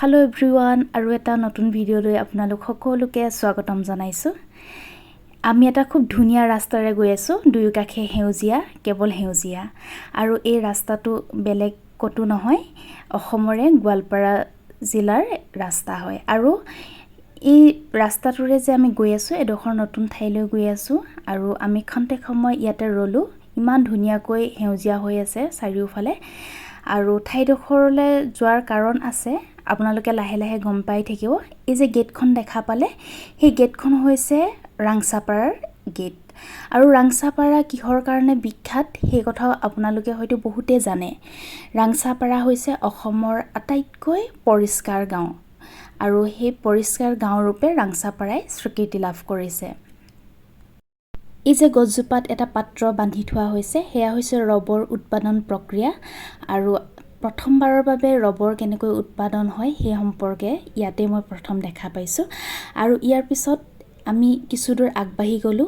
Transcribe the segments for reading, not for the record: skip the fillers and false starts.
Hello everyone আৰু এটা নতুন ভিডিঅ'লৈ আপোনালোক সকলোকে স্বাগতম জনাইছো। আমি এটা খুব ধুনীয়া ৰাস্তাৰে গৈ আছো, দুয়োকাষে হেউজিয়া, কেৱল হেউজিয়া। আৰু এই ৰাস্তাটো বেলেগ কতো নহয়, অসমৰে গোৱালপাৰা জিলাৰ ৰাস্তা হয়। আৰু এই ৰাস্তাটোৰে যে আমি গৈ আছো, এডোখৰ নতুন ঠাইলৈ গৈ আছো আৰু আমি খন্তেক সময় ইয়াতে ৰলো। ইমান ধুনীয়াকৈ হেউজিয়া হৈ আছে চাৰিওফালে। আৰু ঠাইডোখৰলৈ যোৱাৰ কাৰণ আছে, আপোনালোকে লাহে লাহে গম পাই থাকিব। এই যে গেটখন দেখা পালে, সেই গেটখন হৈছে ৰাংচাপাৰাৰ গেট। আৰু ৰাংচাপাৰা কিহৰ কাৰণে বিখ্যাত সেই কথাও আপোনালোকে হয়তো বহুতে জানে। ৰাংচাপাৰা হৈছে অসমৰ আটাইতকৈ পৰিষ্কাৰ গাঁও আৰু সেই পৰিষ্কাৰ গাঁও ৰূপে ৰাংচাপাৰাই স্বীকৃতি লাভ কৰিছে। এই যে গছজোপাত এটা পাত্ৰ বান্ধি থোৱা হৈছে, সেয়া হৈছে ৰবৰ উৎপাদন প্ৰক্ৰিয়া। আৰু প্ৰথমবাৰৰ বাবে ৰবৰ কেনেকৈ উৎপাদন হয় সেই সম্পৰ্কে ইয়াতে মই প্ৰথম দেখা পাইছোঁ। আৰু ইয়াৰ পিছত আমি কিছু দূৰ আগবাঢ়ি গ'লোঁ।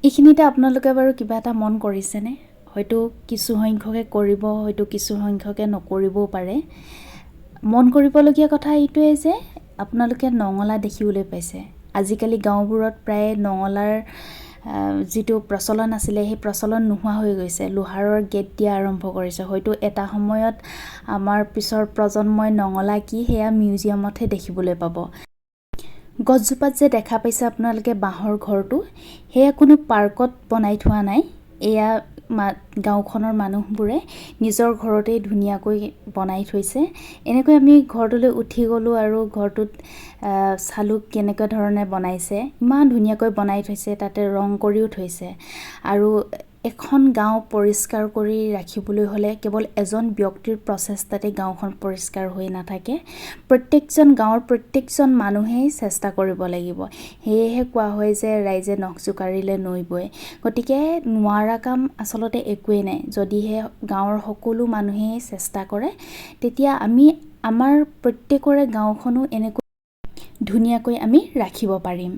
এইখিনিতে আপোনালোকে বাৰু কিবা এটা মন কৰিছেনে? হয়তো কিছু সংখ্যকে কৰিব, হয়তো কিছু সংখ্যকে নকৰিবও পাৰে। মন কৰিবলগীয়া কথা এইটোৱে যে আপোনালোকে নঙলা দেখিবলৈ পাইছে। আজিকালি গাঁওবোৰত প্ৰায় নঙলাৰ যিটো প্ৰচলন আছিলে সেই প্ৰচলন নোহোৱা হৈ গৈছে। লোহাৰৰ গেট দিয়া আৰম্ভ কৰিছে। হয়তো এটা সময়ত আমাৰ পিছৰ প্ৰজন্মই নঙলা কি সেয়া মিউজিয়ামতহে দেখিবলৈ পাব। গছজোপাত যে দেখা পাইছে আপোনালোকে বাঁহৰ ঘৰটো, সেয়া কোনো পাৰ্কত বনাই থোৱা নাই। এয়া গাঁওখনৰ মানুহবোৰে নিজৰ ঘৰতেই ধুনীয়াকৈ বনাই থৈছে। এনেকৈ আমি ঘৰটোলৈ উঠি গ'লোঁ আৰু ঘৰটোত চালোঁ কেনেকুৱা ধৰণে বনাইছে। ইমান ধুনীয়াকৈ বনাই থৈছে, তাতে ৰং কৰিও থৈছে। আৰু এখন গাঁও পৰিষ্কাৰ কৰি ৰাখিবলৈ হ'লে কেৱল এজন ব্যক্তিৰ প্ৰচেষ্টাতে গাঁওখন পৰিষ্কাৰ হৈ নাথাকে। প্ৰত্যেকজন গাঁৱৰ প্ৰত্যেকজন মানুহেই চেষ্টা কৰিব লাগিব। সেয়েহে কোৱা হয় যে ৰাইজে নখ জোকাৰিলে নৈ বয়। গতিকে নোৱাৰা কাম আচলতে একোৱেই নাই। যদিহে গাঁৱৰ সকলো মানুহেই চেষ্টা কৰে, তেতিয়া আমি আমাৰ প্ৰত্যেকৰে গাঁওখনো এনেকৈ ধুনীয়াকৈ আমি ৰাখিব পাৰিম।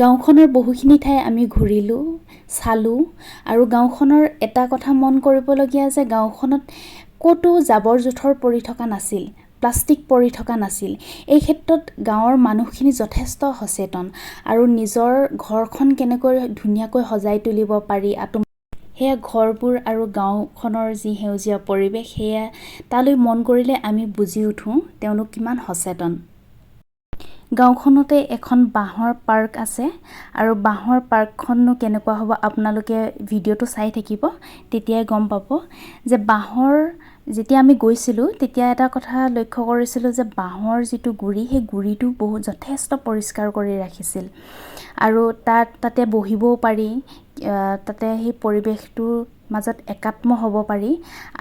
গাঁওখনৰ বহুখিনি ঠাই আমি ঘূৰিলোঁ, চালোঁ। আৰু গাঁওখনৰ এটা কথা মন কৰিবলগীয়া যে গাঁওখনত ক'তো জাবৰ জোথৰ পৰি থকা নাছিল, প্লাষ্টিক পৰি থকা নাছিল। এই ক্ষেত্ৰত গাঁৱৰ মানুহখিনি যথেষ্ট সচেতন। আৰু নিজৰ ঘৰখন কেনেকৈ ধুনীয়াকৈ সজাই তুলিব পাৰি, সেয়া ঘৰবোৰ আৰু গাঁওখনৰ যি সেউজীয়া পৰিৱেশ, সেয়া তালৈ মন কৰিলে আমি বুজি উঠোঁ তেওঁলোক কিমান সচেতন। গাঁওখনতে এখন বাঁহৰ পাৰ্ক আছে। আৰু বাঁহৰ পাৰ্কখননো কেনেকুৱা হ'ব আপোনালোকে ভিডিঅ'টো চাই থাকিব, তেতিয়াই গম পাব। যে বাঁহৰ যেতিয়া আমি গৈছিলোঁ তেতিয়া এটা কথা লক্ষ্য কৰিছিলোঁ যে বাঁহৰ যিটো গুৰি, সেই গুৰিটো যথেষ্ট পৰিষ্কাৰ কৰি ৰাখিছিল। আৰু তাতে বহিবও পাৰি, তাতে সেই পৰিৱেশটোৰ মাজত একাত্ম হ'ব পাৰি।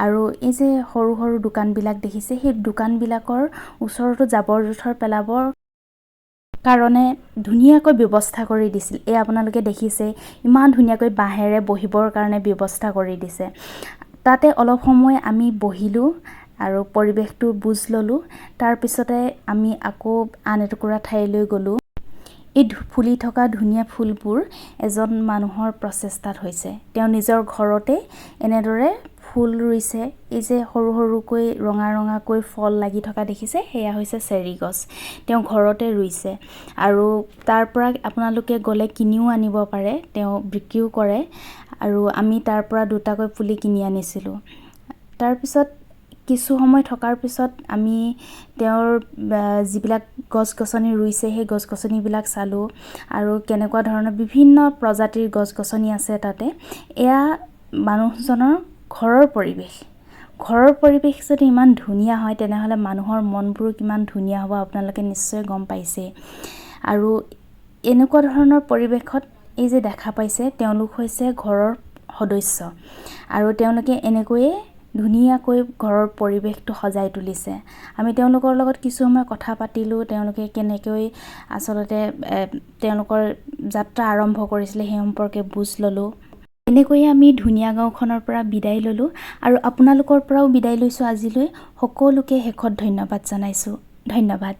আৰু এই যে সৰু সৰু দোকানবিলাক দেখিছে, সেই দোকানবিলাকৰ ওচৰতো জাবৰ জোথৰ পেলাবৰ কাৰণে ধুনীয়াকৈ ব্যৱস্থা কৰি দিছিল। এই আপোনালোকে দেখিছে ইমান ধুনীয়াকৈ বাঁহেৰে বহিবৰ কাৰণে ব্যৱস্থা কৰি দিছে। তাতে অলপ সময় আমি বহিলোঁ আৰু পৰিৱেশটো বুজ ল'লোঁ। তাৰপিছতে আমি আকৌ আন এটুকুৰা ঠাইলৈ গ'লোঁ। এই ফুলি থকা ধুনীয়া ফুলবোৰ এজন মানুহৰ প্ৰচেষ্টাত হৈছে। তেওঁ নিজৰ ঘৰতে এনেদৰে ফুল ৰুইছে। এই যে সৰু সৰুকৈ ৰঙা ৰঙাকৈ ফল লাগি থকা দেখিছে, সেয়া হৈছে চেৰি গছ। তেওঁ ঘৰতে ৰুইছে। আৰু তাৰ পৰা আপোনালোকে গ'লে কিনিও আনিব পাৰে, তেওঁ বিক্ৰীও কৰে। আৰু আমি তাৰ পৰা দুটাকৈ পুলি কিনি আনিছিলোঁ। তাৰপিছত কিছু সময় থকাৰ পিছত আমি তেওঁৰ যিবিলাক গছ গছনি ৰুইছে সেই গছ গছনিবিলাক চালোঁ। আৰু কেনেকুৱা ধৰণৰ বিভিন্ন প্ৰজাতিৰ গছ গছনি আছে তাতে। এয়া মানুহজনৰ ঘৰৰ পৰিৱেশ। ঘৰৰ পৰিৱেশ যদি ইমান ধুনীয়া হয়, তেনেহ'লে মানুহৰ মনবোৰো কিমান ধুনীয়া হ'ব আপোনালোকে নিশ্চয় গম পাইছে। আৰু এনেকুৱা ধৰণৰ পৰিৱেশত এই যে দেখা পাইছে, তেওঁলোক হৈছে ঘৰৰ সদস্য। আৰু তেওঁলোকে এনেকৈয়ে ধুনীয়াকৈ ঘৰৰ পৰিৱেশটো সজাই তুলিছে। আমি তেওঁলোকৰ লগত কিছু সময় কথা পাতিলোঁ। তেওঁলোকে কেনেকৈ আচলতে তেওঁলোকৰ যাত্ৰা আৰম্ভ কৰিছিলে সেই সম্পৰ্কে বুজ ল'লোঁ। এনেকৈয়ে আমি ধুনীয়া গাঁওখনৰ পৰা বিদায় ল'লোঁ। আৰু আপোনালোকৰ পৰাও বিদায় লৈছোঁ আজিলৈ। সকলোকে শেষত ধন্যবাদ জনাইছোঁ। ধন্যবাদ।